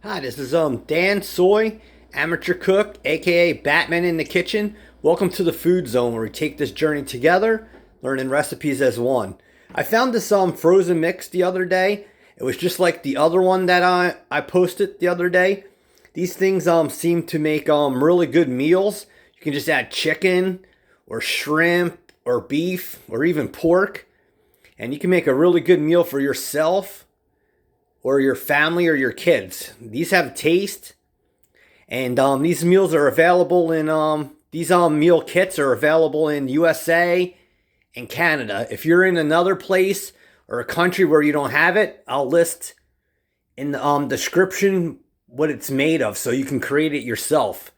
Hi, this is Dansoy, amateur cook, aka Batman in the kitchen. Welcome to the food zone where we take this journey together, learning recipes as one. I found this frozen mix the other day. It was just like the other one that I posted the other day. These things seem to make really good meals. You can just add chicken or shrimp or beef or even pork, and you can make a really good meal for yourself or your family or your kids. These have taste, and these meals are available in these meal kits are available in USA and Canada. If you're in another place or a country where you don't have it, I'll list in the description what it's made of so you can create it yourself.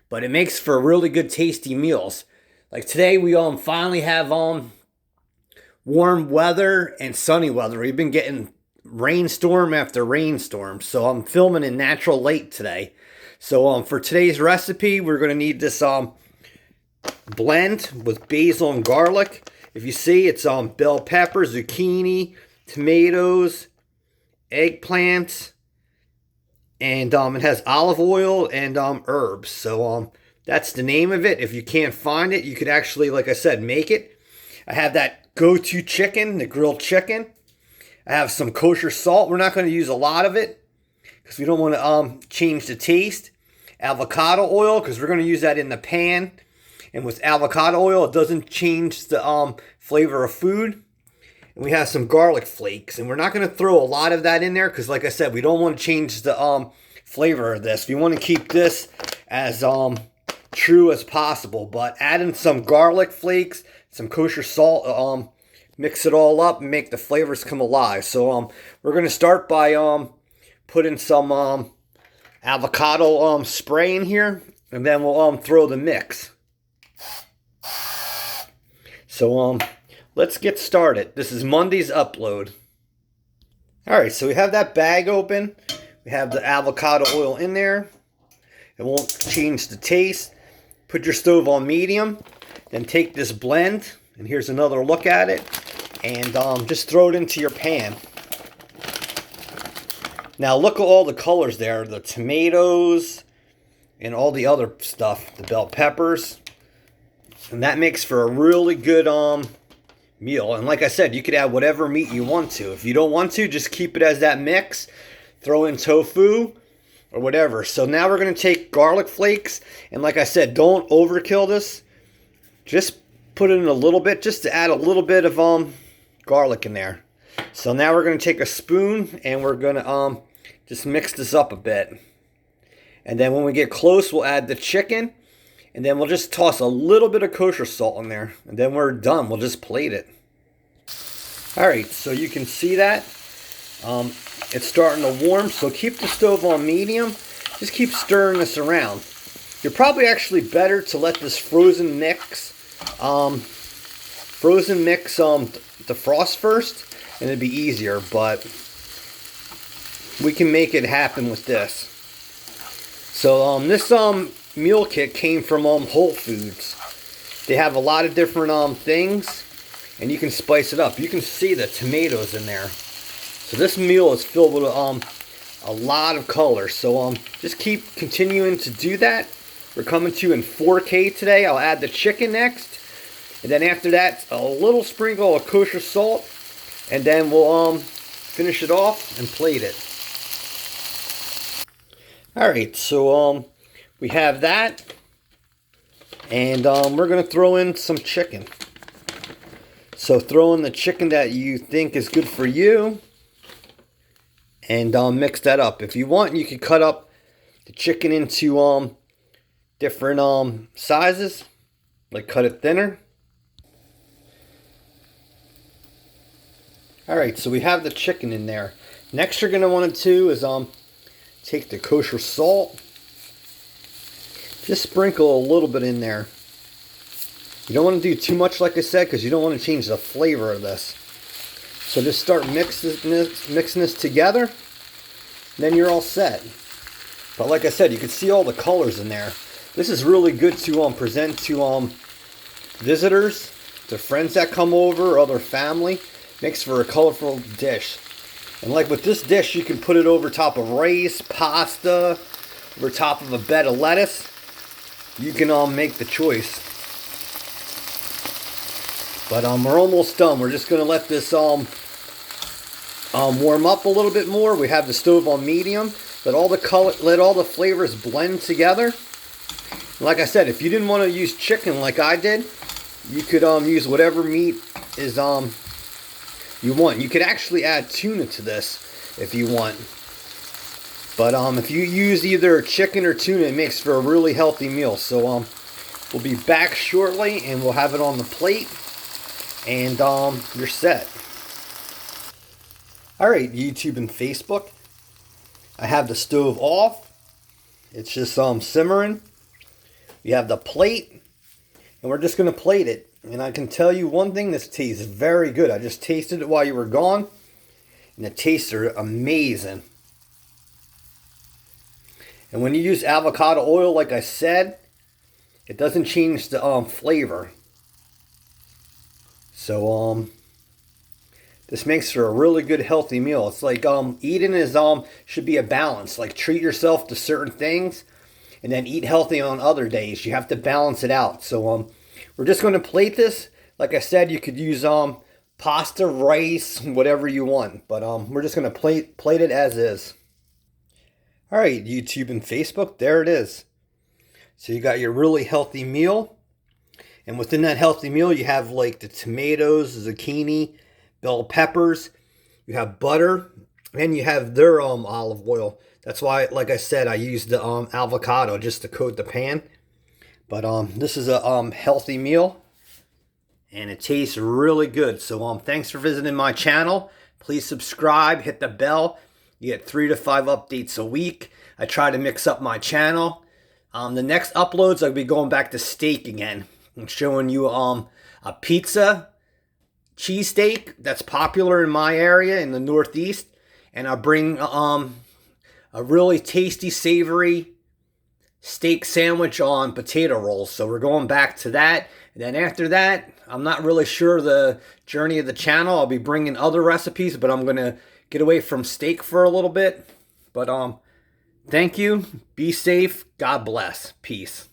But it makes for really good tasty meals. Like today we finally have warm weather and sunny weather. We've been getting rainstorm after rainstorm, so I'm filming in natural light today. So for today's recipe, we're going to need this blend with basil and garlic. If you see, it's bell pepper, zucchini, tomatoes, eggplant, and it has olive oil and herbs. So that's the name of it. If you can't find it, you could actually, like I said, make it. I have that go-to chicken, the grilled chicken. I have some kosher salt. We're not going to use a lot of it because we don't want to change the taste. Avocado oil, because we're going to use that in the pan. And with avocado oil, it doesn't change the flavor of food. And we have some garlic flakes. And we're not going to throw a lot of that in there because, like I said, we don't want to change the flavor of this. We want to keep this as true as possible. But adding some garlic flakes, some kosher salt, mix it all up and make the flavors come alive. So we're going to start by putting some avocado spray in here, and then we'll throw the mix. So let's get started. This is Monday's upload. Alright, so we have that bag open. We have the avocado oil in there. It won't change the taste. Put your stove on medium. Then take this blend, and here's another look at it. And just throw it into your pan. Now look at all the colors there. The tomatoes and all the other stuff. The bell peppers. And that makes for a really good meal. And like I said, you could add whatever meat you want to. If you don't want to, just keep it as that mix. Throw in tofu or whatever. So now we're going to take garlic flakes. And like I said, don't overkill this. Just put it in a little bit just to add a little bit of garlic in there. So now we're going to take a spoon and we're going to just mix this up a bit. And then when we get close, we'll add the chicken. And then we'll just toss a little bit of kosher salt in there. And then we're done. We'll just plate it. Alright, so you can see that. It's starting to warm. So keep the stove on medium. Just keep stirring this around. You're probably actually better to let this frozen mix defrost first, and it'd be easier, but we can make it happen with this. So this meal kit came from Whole Foods. They have a lot of different things, and you can spice it up. You can see the tomatoes in there. So this meal is filled with a lot of color. So just keep continuing to do that. We're coming to you in 4K today. I'll add the chicken next. And then after that, a little sprinkle of kosher salt. And then we'll finish it off and plate it. Alright, so we have that. And we're going to throw in some chicken. So throw in the chicken that you think is good for you. And mix that up. If you want, you can cut up the chicken into different sizes. Like cut it thinner. Alright, so we have the chicken in there. Next you're going to want to do is take the kosher salt. Just sprinkle a little bit in there. You don't want to do too much, like I said, because you don't want to change the flavor of this. So just start mixing this together. Then you're all set. But like I said, you can see all the colors in there. This is really good to present to visitors, to friends that come over, other family. Makes for a colorful dish. And like with this dish, you can put it over top of rice, pasta, over top of a bed of lettuce. You can make the choice. But we're almost done. We're just gonna let this warm up a little bit more. We have the stove on medium. Let all the flavors blend together. Like I said, if you didn't want to use chicken like I did, you could use whatever meat is you want. You could actually add tuna to this if you want. But if you use either chicken or tuna, it makes for a really healthy meal. So we'll be back shortly and we'll have it on the plate and you're set. Alright, YouTube and Facebook. I have the stove off. It's just simmering. We have the plate and we're just going to plate it. And I can tell you one thing, this tastes very good. I just tasted it while you were gone. And the tastes are amazing. And when you use avocado oil, like I said, it doesn't change the flavor. So this makes for a really good healthy meal. It's like eating is should be a balance. Like treat yourself to certain things and then eat healthy on other days. You have to balance it out. So we're just going to plate this. Like I said, you could use pasta, rice, whatever you want. But we're just going to plate it as is. Alright, YouTube and Facebook, there it is. So you got your really healthy meal. And within that healthy meal, you have like the tomatoes, zucchini, bell peppers. You have butter. And you have their olive oil. That's why, like I said, I used the avocado just to coat the pan. But this is a healthy meal. And it tastes really good. So thanks for visiting my channel. Please subscribe, hit the bell. You get 3 to 5 updates a week. I try to mix up my channel. The next uploads, I'll be going back to steak again. I'm showing you a pizza cheesesteak that's popular in my area in the Northeast. And I'll bring a really tasty, savory steak sandwich on potato rolls. So we're going back to that. And then after that, I'm not really sure the journey of the channel. I'll be bringing other recipes, but I'm going to get away from steak for a little bit. But thank you. Be safe. God bless. Peace.